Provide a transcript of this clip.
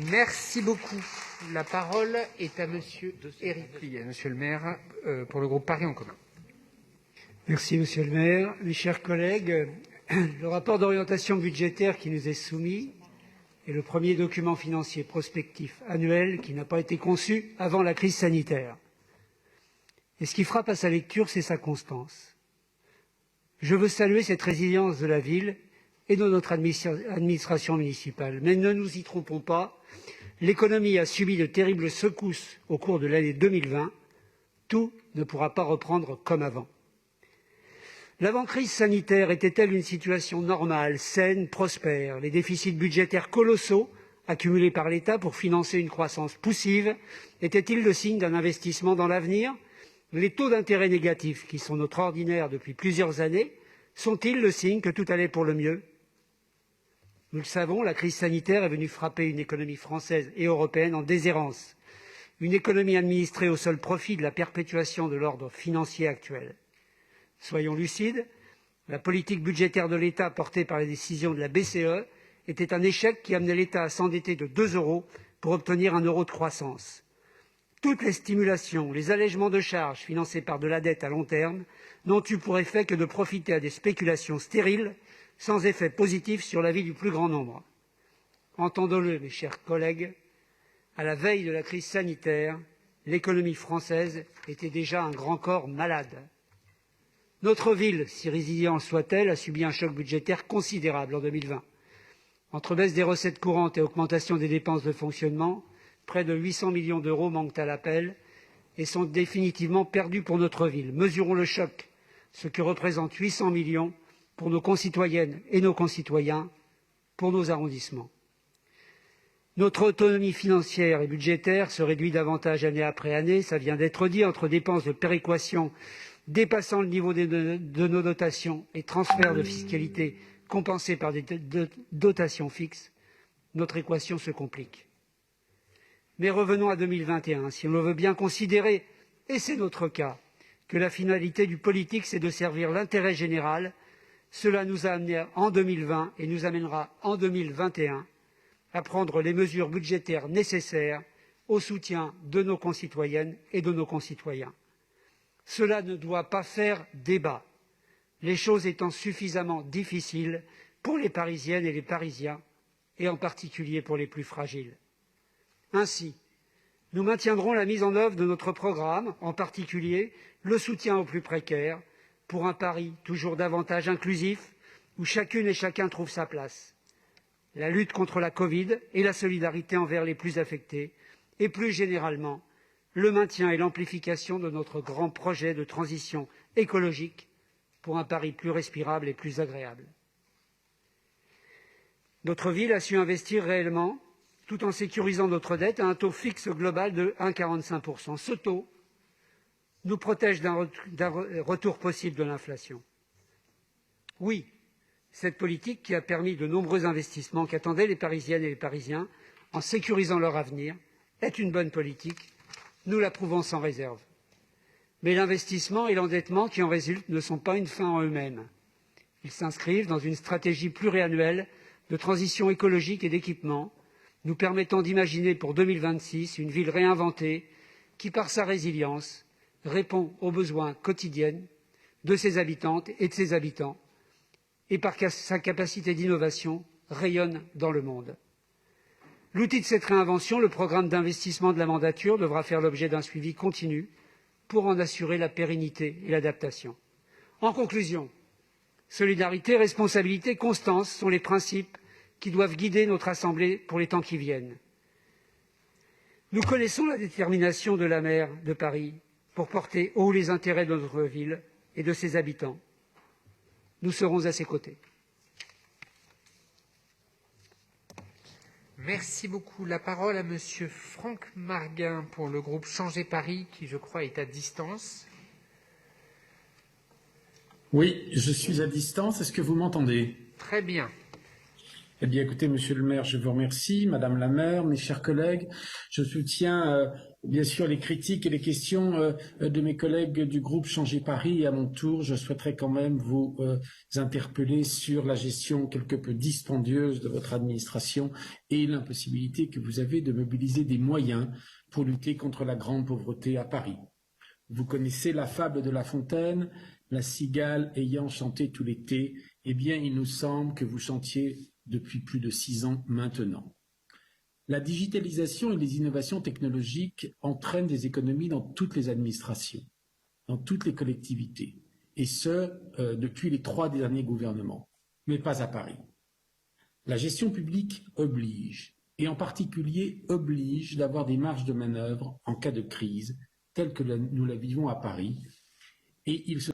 Merci beaucoup. La parole est à Monsieur Éric Pliet, Monsieur le maire, pour le groupe Paris en commun. Merci Monsieur le maire. Mes chers collègues, le rapport d'orientation budgétaire qui nous est soumis est le premier document financier prospectif annuel qui n'a pas été conçu avant la crise sanitaire. Et ce qui frappe à sa lecture, c'est sa constance. Je veux saluer cette résilience de la ville et de notre administration municipale. Mais ne nous y trompons pas, l'économie a subi de terribles secousses au cours de l'année 2020. Tout ne pourra pas reprendre comme avant. L'avant-crise sanitaire était-elle une situation normale, saine, prospère? Les déficits budgétaires colossaux accumulés par l'État pour financer une croissance poussive étaient-ils le signe d'un investissement dans l'avenir? Les taux d'intérêt négatifs, qui sont notre ordinaire depuis plusieurs années, sont-ils le signe que tout allait pour le mieux? Nous le savons, la crise sanitaire est venue frapper une économie française et européenne en déshérence, une économie administrée au seul profit de la perpétuation de l'ordre financier actuel. Soyons lucides, la politique budgétaire de l'État portée par les décisions de la BCE était un échec qui amenait l'État à s'endetter de 2 € pour obtenir 1 € de croissance. Toutes les stimulations, les allègements de charges financés par de la dette à long terme n'ont eu pour effet que de profiter à des spéculations stériles, sans effet positif sur la vie du plus grand nombre. Entendons-le, mes chers collègues, à la veille de la crise sanitaire, l'économie française était déjà un grand corps malade. Notre ville, si résiliente soit-elle, a subi un choc budgétaire considérable en 2020. Entre baisse des recettes courantes et augmentation des dépenses de fonctionnement, près de 800 millions d'euros manquent à l'appel et sont définitivement perdus pour notre ville. Mesurons le choc, ce que représente 800 millions pour nos concitoyennes et nos concitoyens, pour nos arrondissements. Notre autonomie financière et budgétaire se réduit davantage année après année, ça vient d'être dit, entre dépenses de péréquation dépassant le niveau de nos dotations et transferts de fiscalité compensés par des dotations fixes, notre équation se complique. Mais revenons à 2021. Si on le veut bien considérer, et c'est notre cas, que la finalité du politique, c'est de servir l'intérêt général, cela nous a amené en 2020 et nous amènera en 2021 à prendre les mesures budgétaires nécessaires au soutien de nos concitoyennes et de nos concitoyens. Cela ne doit pas faire débat, les choses étant suffisamment difficiles pour les Parisiennes et les Parisiens, et en particulier pour les plus fragiles. Ainsi, nous maintiendrons la mise en œuvre de notre programme, en particulier le soutien aux plus précaires, pour un Paris toujours davantage inclusif, où chacune et chacun trouve sa place. La lutte contre la Covid et la solidarité envers les plus affectés, et plus généralement, le maintien et l'amplification de notre grand projet de transition écologique pour un Paris plus respirable et plus agréable. Notre ville a su investir réellement, tout en sécurisant notre dette à un taux fixe global de 1,45 %. Ce taux nous protège d'un retour possible de l'inflation. Oui, cette politique qui a permis de nombreux investissements qu'attendaient les Parisiennes et les Parisiens en sécurisant leur avenir est une bonne politique. Nous l'approuvons sans réserve. Mais l'investissement et l'endettement qui en résultent ne sont pas une fin en eux-mêmes. Ils s'inscrivent dans une stratégie pluriannuelle de transition écologique et d'équipement, nous permettant d'imaginer pour 2026 une ville réinventée qui, par sa résilience, répond aux besoins quotidiens de ses habitantes et de ses habitants et par sa capacité d'innovation rayonne dans le monde. L'outil de cette réinvention, le programme d'investissement de la mandature, devra faire l'objet d'un suivi continu pour en assurer la pérennité et l'adaptation. En conclusion, solidarité, responsabilité, constance sont les principes qui doivent guider notre Assemblée pour les temps qui viennent. Nous connaissons la détermination de la maire de Paris pour porter haut les intérêts de notre ville et de ses habitants. Nous serons à ses côtés. Merci beaucoup. La parole à Monsieur Franck Marguin pour le groupe Changer Paris, qui, je crois, est à distance. Oui, je suis à distance. Est-ce que vous m'entendez? Très bien. Eh bien, écoutez, monsieur le maire, je vous remercie. Madame la maire, mes chers collègues, je soutiens bien sûr les critiques et les questions de mes collègues du groupe Changer Paris. Et à mon tour, je souhaiterais quand même vous interpeller sur la gestion quelque peu dispendieuse de votre administration et l'impossibilité que vous avez de mobiliser des moyens pour lutter contre la grande pauvreté à Paris. Vous connaissez la fable de La Fontaine, la cigale ayant chanté tout l'été. Eh bien, il nous semble que vous chantiez depuis plus de 6 ans maintenant. La digitalisation et les innovations technologiques entraînent des économies dans toutes les administrations, dans toutes les collectivités, et ce, depuis les 3 derniers gouvernements, mais pas à Paris. La gestion publique oblige, et en particulier oblige d'avoir des marges de manœuvre en cas de crise, telle que nous la vivons à Paris, et il se